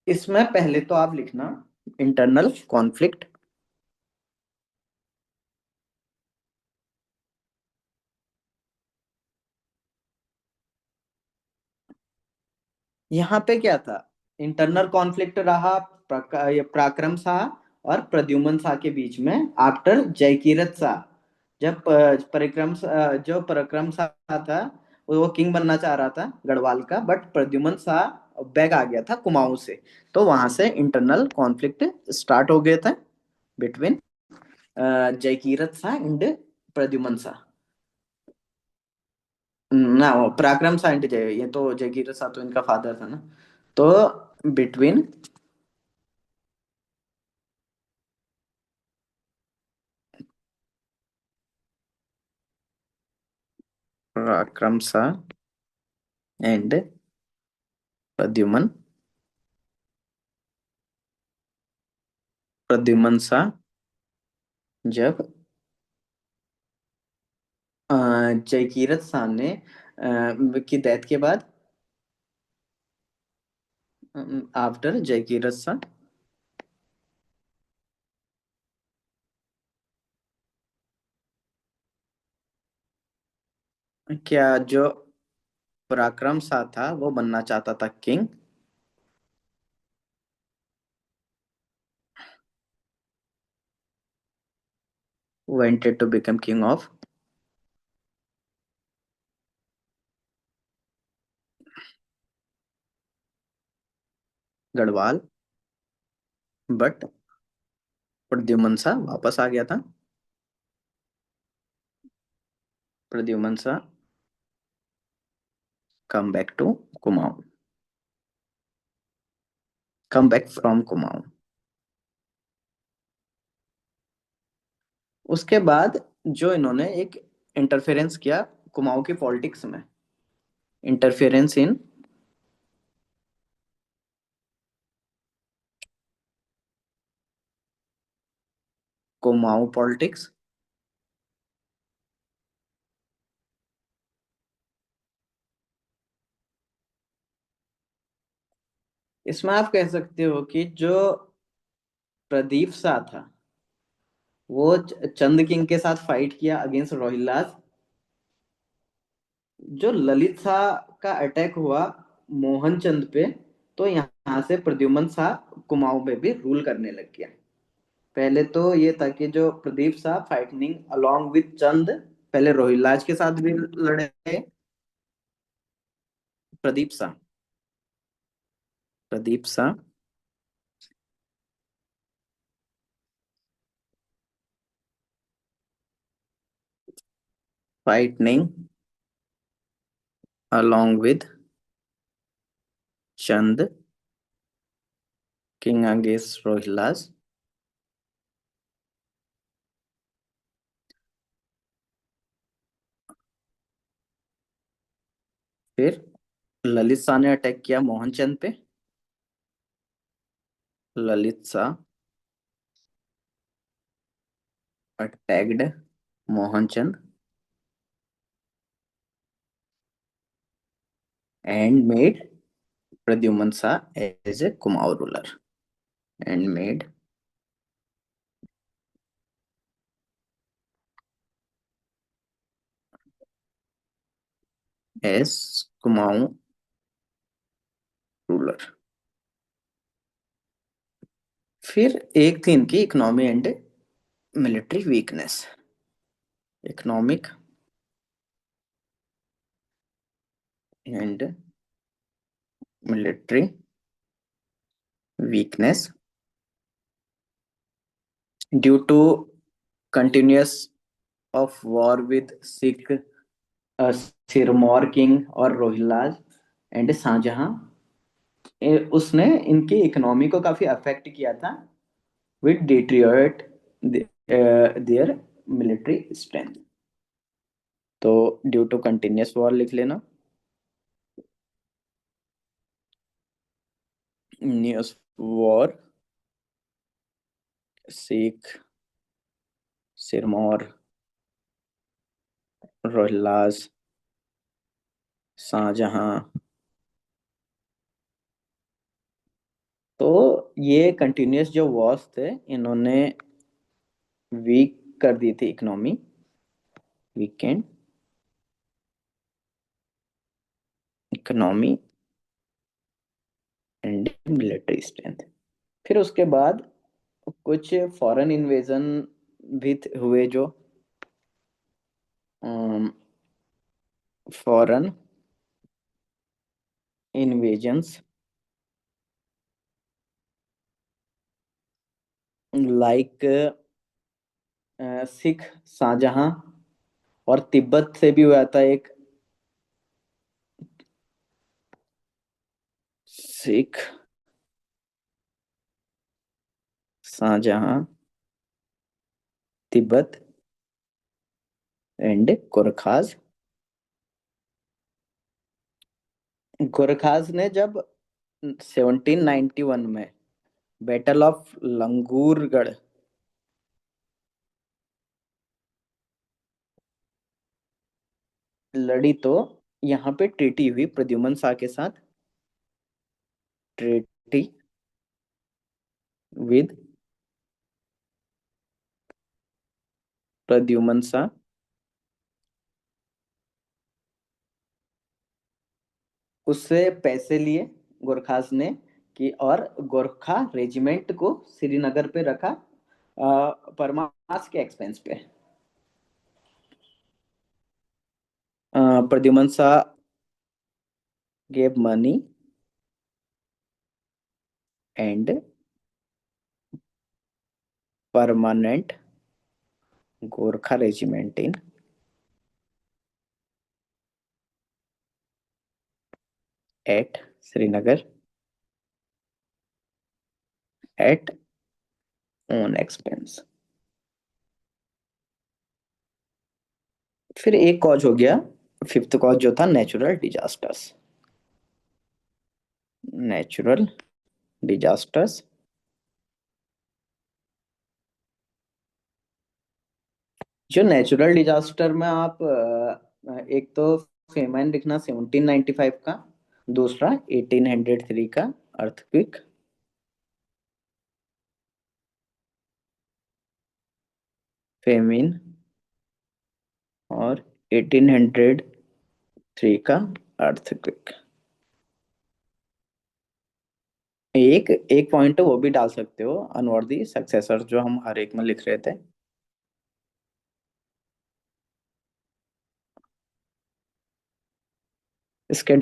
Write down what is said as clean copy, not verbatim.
इसमें पहले तो आप लिखना इंटरनल कॉन्फ्लिक्ट। यहाँ पे क्या था, इंटरनल कॉन्फ्लिक्ट रहा ये पराक्रम शाह और प्रद्युम्न शाह के बीच में आफ्टर जयकीरत शाह। जब जो पराक्रम शाह था वो किंग बनना चाह रहा था गढ़वाल का, बट प्रद्युम्न शाह बैक आ गया था कुमाऊं से। तो वहां से इंटरनल कॉन्फ्लिक्ट स्टार्ट हो गए थे बिटवीन जयकीरत शाह एंड प्रद्युम्न शाह। ना वो पराक्रम शाह एंड जय, ये तो जयकीरत शाह तो इनका फादर था ना। तो बिटवीन पराक्रम शाह एंड प्रद्युमन प्रद्युमन शाह जब जयकीरत शाह ने की डेथ के बाद, आफ्टर जयकीरत शाह क्या जो पराक्रम शाह था वो बनना चाहता था king, wanted to become king of Garhwal, but Pradyuman Shah वापस आ गया था। Pradyuman Shah come back to Kumaon, come back from Kumaon. उसके बाद जो इन्होंने एक इंटरफेरेंस किया कुमाऊं की पॉलिटिक्स में, इंटरफेरेंस इन कुमाऊं पॉलिटिक्स। इसमें आप कह सकते हो कि जो प्रदीप शाह था वो चंद किंग के साथ फाइट किया अगेंस्ट रोहिल्लास। जो ललित शाह का अटैक हुआ मोहन चंद पे, तो यहाँ से प्रद्युमन शाह कुमाऊं पे भी रूल करने लग गया। पहले तो ये था कि जो Pradeep Shah fighting along with Chand, पहले रोहिल्लास के साथ भी लड़े। Pradeep Shah, Pradeep Shah fighting along with Chand king against Rohillas. फिर ललित शाह ने अटैक किया मोहनचंद पे। Lalit Shah attacked Mohanchand and made Pradyuman Shah as a Kumaon ruler, and made as Kumaon ruler. फिर एक थी इनकी economy and military weakness. Economic and military weakness due to continuous of war with Sikh, Sirmaur king और रोहिल्लास and Shahjahan. उसने इनकी इकोनॉमी को काफी अफेक्ट किया था, विद डिट्रियोट देयर मिलिट्री स्ट्रेंथ। तो ड्यू टू कंटिन्यूअस वॉर लिख लेना, न्यूज वॉर सिख, सिरमौर, रोहिल्लास, शाहजहां तो ये कंटिन्यूअस जो वॉर्स थे, इन्होंने वीक कर दी थी economy, weakened economy and military strength. फिर उसके बाद कुछ फॉरेन इन्वेजन भी हुए, जो foreign invasions like Sikh Shahjahan, और तिब्बत से भी हुआ था एक, सिख शाहजहां, तिब्बत एंड गोरखाज। गोरखाज ने जब 1791 में बैटल ऑफ लंगूरगढ़ लड़ी, तो यहाँ पे ट्रीटी हुई प्रद्युमन शाह के साथ, ट्रीटी विद प्रद्युमन शाह। उससे पैसे लिए गोरखास ने, कि और गोरखा रेजिमेंट को श्रीनगर पे रखा, परमास के एक्सपेंस पे। Pradyuman Shah gave money and permanent Gorkha regiment in at Srinagar at own expense. फिर एक कॉज हो गया, फिफ्थ कॉज जो था नेचुरल डिजास्टर्स। नेचुरल डिजास्टर्स, जो नेचुरल डिजास्टर में आप एक तो फेमाइन लिखना 1795 का, दूसरा 1803 का अर्थक्वेक। फेमिन और 1803 का अर्थक्वेक। एक एक पॉइंट वो भी डाल सकते हो, अनवर्दी सक्सेसर, जो हम हर एक में लिख रहे थे। इसके